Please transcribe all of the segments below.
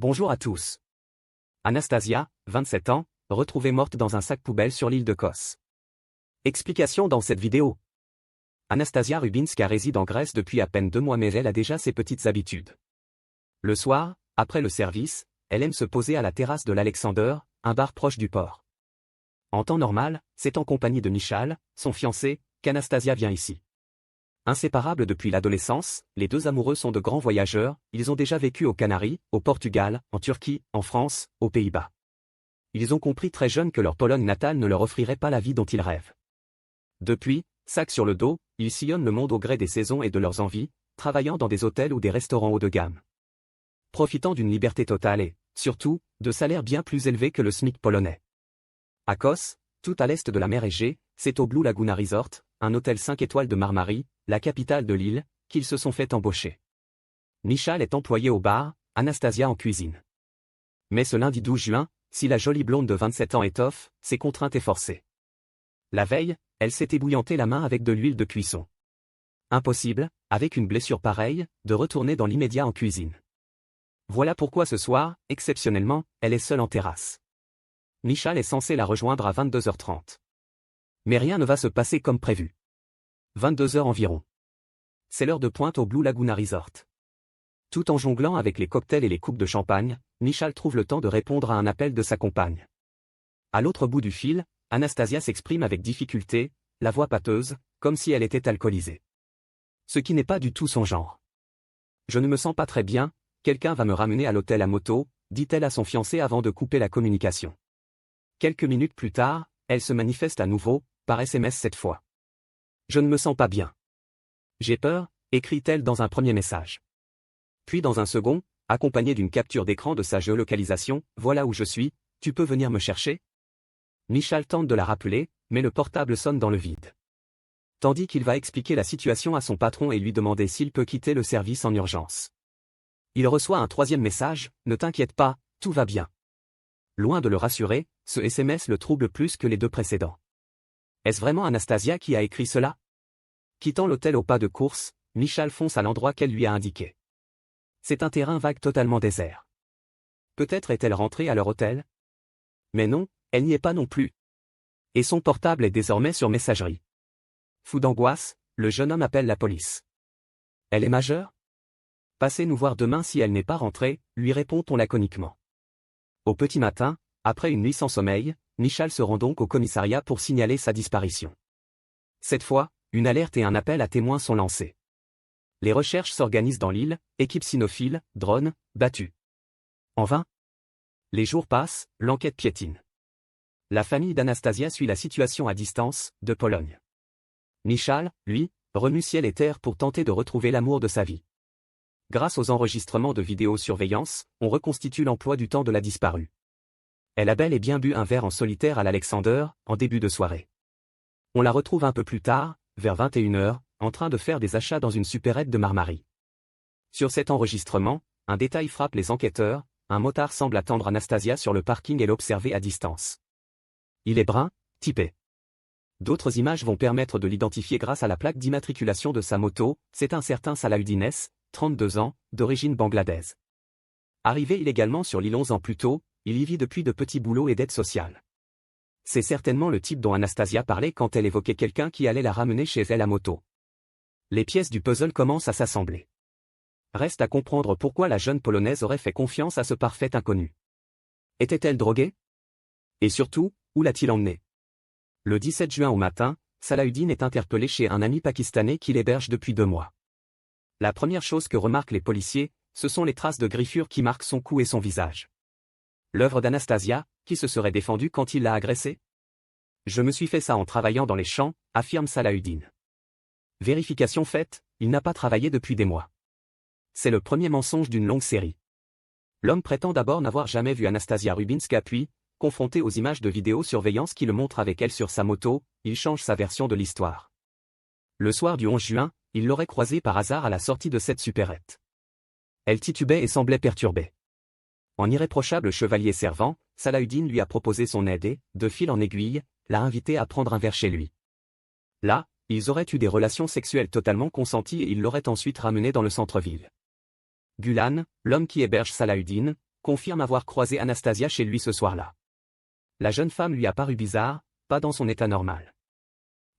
Bonjour à tous. Anastasia, 27 ans, retrouvée morte dans un sac poubelle sur l'île de Kos. Explication dans cette vidéo. Anastasia Rubinska réside en Grèce depuis à peine 2 mois mais elle a déjà ses petites habitudes. Le soir, après le service, elle aime se poser à la terrasse de l'Alexander, un bar proche du port. En temps normal, c'est en compagnie de Michal, son fiancé, qu'Anastasia vient ici. Inséparables depuis l'adolescence, les deux amoureux sont de grands voyageurs, ils ont déjà vécu aux Canaries, au Portugal, en Turquie, en France, aux Pays-Bas. Ils ont compris très jeunes que leur Pologne natale ne leur offrirait pas la vie dont ils rêvent. Depuis, sac sur le dos, ils sillonnent le monde au gré des saisons et de leurs envies, travaillant dans des hôtels ou des restaurants haut de gamme. Profitant d'une liberté totale et, surtout, de salaires bien plus élevés que le SMIC polonais. À Kos, tout à l'est de la mer Égée, c'est au Blue Laguna Resort, un hôtel 5 étoiles de Marmaris, la capitale de l'île, qu'ils se sont fait embaucher. Michal est employée au bar, Anastasia en cuisine. Mais ce lundi 12 juin, si la jolie blonde de 27 ans étoffe, c'est contrainte et forcée. La veille, elle s'est ébouillanté la main avec de l'huile de cuisson. Impossible, avec une blessure pareille, de retourner dans l'immédiat en cuisine. Voilà pourquoi ce soir, exceptionnellement, elle est seule en terrasse. Michal est censé la rejoindre à 22h30. Mais rien ne va se passer comme prévu. 22h environ. C'est l'heure de pointe au Blue Laguna Resort. Tout en jonglant avec les cocktails et les coupes de champagne, Michal trouve le temps de répondre à un appel de sa compagne. À l'autre bout du fil, Anastasia s'exprime avec difficulté, la voix pâteuse, comme si elle était alcoolisée. Ce qui n'est pas du tout son genre. Je ne me sens pas très bien, quelqu'un va me ramener à l'hôtel à moto, dit-elle à son fiancé avant de couper la communication. Quelques minutes plus tard, elle se manifeste à nouveau, par SMS cette fois. Je ne me sens pas bien. J'ai peur, écrit-elle dans un premier message. Puis dans un second, accompagnée d'une capture d'écran de sa géolocalisation, voilà où je suis, tu peux venir me chercher? Michal tente de la rappeler, mais le portable sonne dans le vide. Tandis qu'il va expliquer la situation à son patron et lui demander s'il peut quitter le service en urgence. Il reçoit un troisième message, ne t'inquiète pas, tout va bien. Loin de le rassurer, ce SMS le trouble plus que les deux précédents. Est-ce vraiment Anastasia qui a écrit cela? Quittant l'hôtel au pas de course, Michal fonce à l'endroit qu'elle lui a indiqué. C'est un terrain vague totalement désert. Peut-être est-elle rentrée à leur hôtel? Mais non, elle n'y est pas non plus. Et son portable est désormais sur messagerie. Fou d'angoisse, le jeune homme appelle la police. Elle est majeure? Passez nous voir demain si elle n'est pas rentrée, lui répond-on laconiquement. Au petit matin, après une nuit sans sommeil, Michal se rend donc au commissariat pour signaler sa disparition. Cette fois, une alerte et un appel à témoins sont lancés. Les recherches s'organisent dans l'île, équipe cynophile, drone, battu. En vain. Les jours passent, l'enquête piétine. La famille d'Anastasia suit la situation à distance, de Pologne. Michal, lui, remue ciel et terre pour tenter de retrouver l'amour de sa vie. Grâce aux enregistrements de vidéosurveillance, on reconstitue l'emploi du temps de la disparue. Elle a bel et bien bu un verre en solitaire à l'Alexander, en début de soirée. On la retrouve un peu plus tard, vers 21h, en train de faire des achats dans une supérette de Marmaris. Sur cet enregistrement, un détail frappe les enquêteurs, un motard semble attendre Anastasia sur le parking et l'observer à distance. Il est brun, typé. D'autres images vont permettre de l'identifier grâce à la plaque d'immatriculation de sa moto, c'est un certain Salahuddin S, 32 ans, d'origine bangladaise. Arrivé illégalement sur l'île 11 ans plus tôt, il y vit depuis de petits boulots et d'aides sociales. C'est certainement le type dont Anastasia parlait quand elle évoquait quelqu'un qui allait la ramener chez elle à moto. Les pièces du puzzle commencent à s'assembler. Reste à comprendre pourquoi la jeune Polonaise aurait fait confiance à ce parfait inconnu. Était-elle droguée? Et surtout, où l'a-t-il emmenée? Le 17 juin au matin, Salahuddin est interpellé chez un ami pakistanais qui l'héberge depuis 2 mois. La première chose que remarquent les policiers, ce sont les traces de griffures qui marquent son cou et son visage. L'œuvre d'Anastasia, qui se serait défendue quand il l'a agressée? Je me suis fait ça en travaillant dans les champs, affirme Salahuddin. Vérification faite, il n'a pas travaillé depuis des mois. C'est le premier mensonge d'une longue série. L'homme prétend d'abord n'avoir jamais vu Anastasia Rubinska puis, confronté aux images de vidéosurveillance qui le montrent avec elle sur sa moto, il change sa version de l'histoire. Le soir du 11 juin, il l'aurait croisée par hasard à la sortie de cette supérette. Elle titubait et semblait perturbée. En irréprochable chevalier servant, Salahuddin lui a proposé son aide et, de fil en aiguille, l'a invité à prendre un verre chez lui. Là, ils auraient eu des relations sexuelles totalement consenties et il l'aurait ensuite ramené dans le centre-ville. Gulan, l'homme qui héberge Salahuddin, confirme avoir croisé Anastasia chez lui ce soir-là. La jeune femme lui a paru bizarre, pas dans son état normal.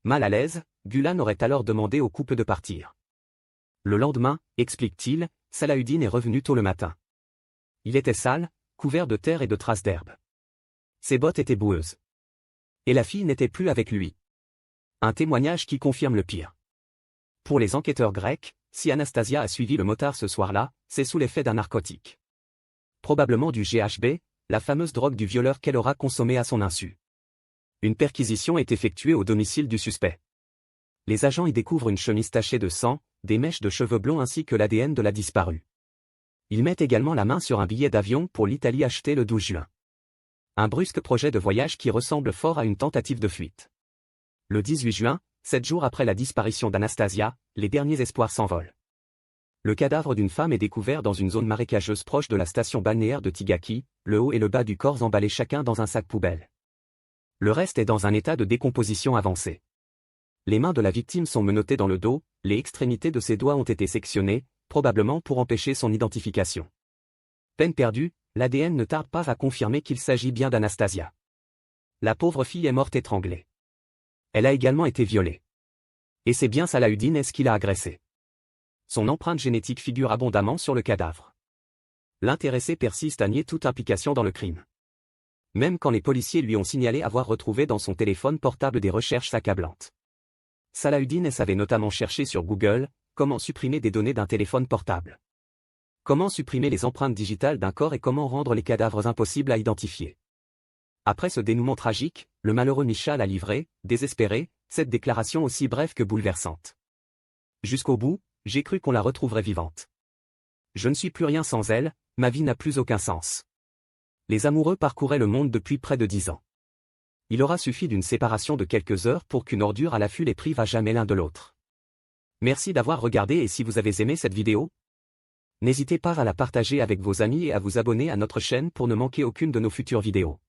Mal à l'aise, Gülen aurait alors demandé au couple de partir. Le lendemain, explique-t-il, Salahuddin est revenu tôt le matin. Il était sale, couvert de terre et de traces d'herbe. Ses bottes étaient boueuses. Et la fille n'était plus avec lui. Un témoignage qui confirme le pire. Pour les enquêteurs grecs, si Anastasia a suivi le motard ce soir-là, c'est sous l'effet d'un narcotique. Probablement du GHB, la fameuse drogue du violeur qu'elle aura consommée à son insu. Une perquisition est effectuée au domicile du suspect. Les agents y découvrent une chemise tachée de sang, des mèches de cheveux blonds ainsi que l'ADN de la disparue. Ils mettent également la main sur un billet d'avion pour l'Italie acheté le 12 juin. Un brusque projet de voyage qui ressemble fort à une tentative de fuite. Le 18 juin, 7 jours après la disparition d'Anastasia, les derniers espoirs s'envolent. Le cadavre d'une femme est découvert dans une zone marécageuse proche de la station balnéaire de Tigaki, le haut et le bas du corps emballés chacun dans un sac poubelle. Le reste est dans un état de décomposition avancé. Les mains de la victime sont menottées dans le dos, les extrémités de ses doigts ont été sectionnées, probablement pour empêcher son identification. Peine perdue, l'ADN ne tarde pas à confirmer qu'il s'agit bien d'Anastasia. La pauvre fille est morte étranglée. Elle a également été violée. Et c'est bien Salahuddin est-ce qui l'a agressée. Son empreinte génétique figure abondamment sur le cadavre. L'intéressé persiste à nier toute implication dans le crime. Même quand les policiers lui ont signalé avoir retrouvé dans son téléphone portable des recherches accablantes. Salahuddin avait notamment cherché sur Google comment supprimer des données d'un téléphone portable. Comment supprimer les empreintes digitales d'un corps et comment rendre les cadavres impossibles à identifier. Après ce dénouement tragique, le malheureux Michal a livré, désespéré, cette déclaration aussi brève que bouleversante. Jusqu'au bout, j'ai cru qu'on la retrouverait vivante. Je ne suis plus rien sans elle, ma vie n'a plus aucun sens. Les amoureux parcouraient le monde depuis près de 10 ans. Il aura suffi d'une séparation de quelques heures pour qu'une ordure à l'affût les prive à jamais l'un de l'autre. Merci d'avoir regardé et si vous avez aimé cette vidéo, n'hésitez pas à la partager avec vos amis et à vous abonner à notre chaîne pour ne manquer aucune de nos futures vidéos.